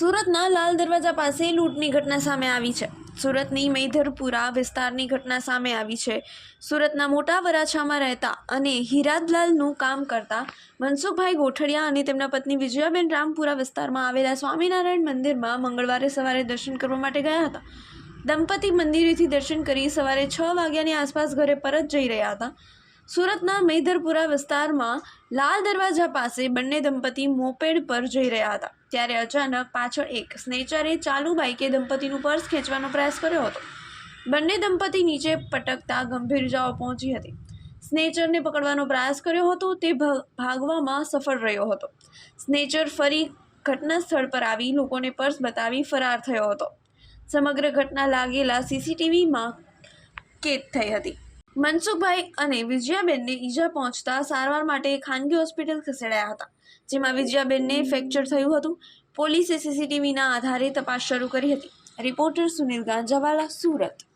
સુરતના લાલ દરવાજા પાસે લૂંટની ઘટના સામે આવી છે. સુરતની મૈધરપુરા વિસ્તારની ઘટના સામે આવી છે. સુરતના મોટા વરાછામાં રહેતા અને હિરાદલાલનું કામ કરતા મનસુખભાઈ ગોઠડિયા અને તેમના પત્ની વિજયાબેન રામપુરા વિસ્તારમાં આવેલા સ્વામિનારાયણ મંદિરમાં મંગળવારે સવારે દર્શન કરવા માટે ગયા હતા. દંપતી મંદિરેથી દર્શન કરી સવારે 6 વાગ્યાની આસપાસ ઘરે પરત જઈ રહ્યા હતા. સુરતના મૈધરપુરા વિસ્તારમાં લાલ દરવાજા પાસે બંને દંપતી મોપેડ પર જઈ રહ્યા હતા. ત્યારે અચાનક પાછળ એક સ્નેચરે ચાલુ બાઇકે દંપતીનું પર્સ ખેંચવાનો પ્રયાસ કર્યો હતો. બંને દંપતી નીચે પટકતા ગંભીર ઇજાઓ પહોંચી હતી. સ્નેચરને પકડવાનો પ્રયાસ કર્યો હતો, તે ભાગવામાં સફળ રહ્યો હતો. સ્નેચર ફરી ઘટના સ્થળ પર આવી લોકોને પર્સ બતાવી ફરાર થયો હતો. સમગ્ર ઘટના લાગેલા સીસીટીવીમાં કેદ થઈ હતી. મનસુખભાઈ અને વિજયાબેનને ઈજા પહોંચતા સારવાર માટે ખાનગી હોસ્પિટલ ખસેડાયા હતા, જેમાં વિજયાબેનને ફ્રેક્ચર થયું હતું. પોલીસે સીસીટીવીના આધારે તપાસ શરૂ કરી હતી. રિપોર્ટર સુનિલ ગાંજાવાલા, સુરત.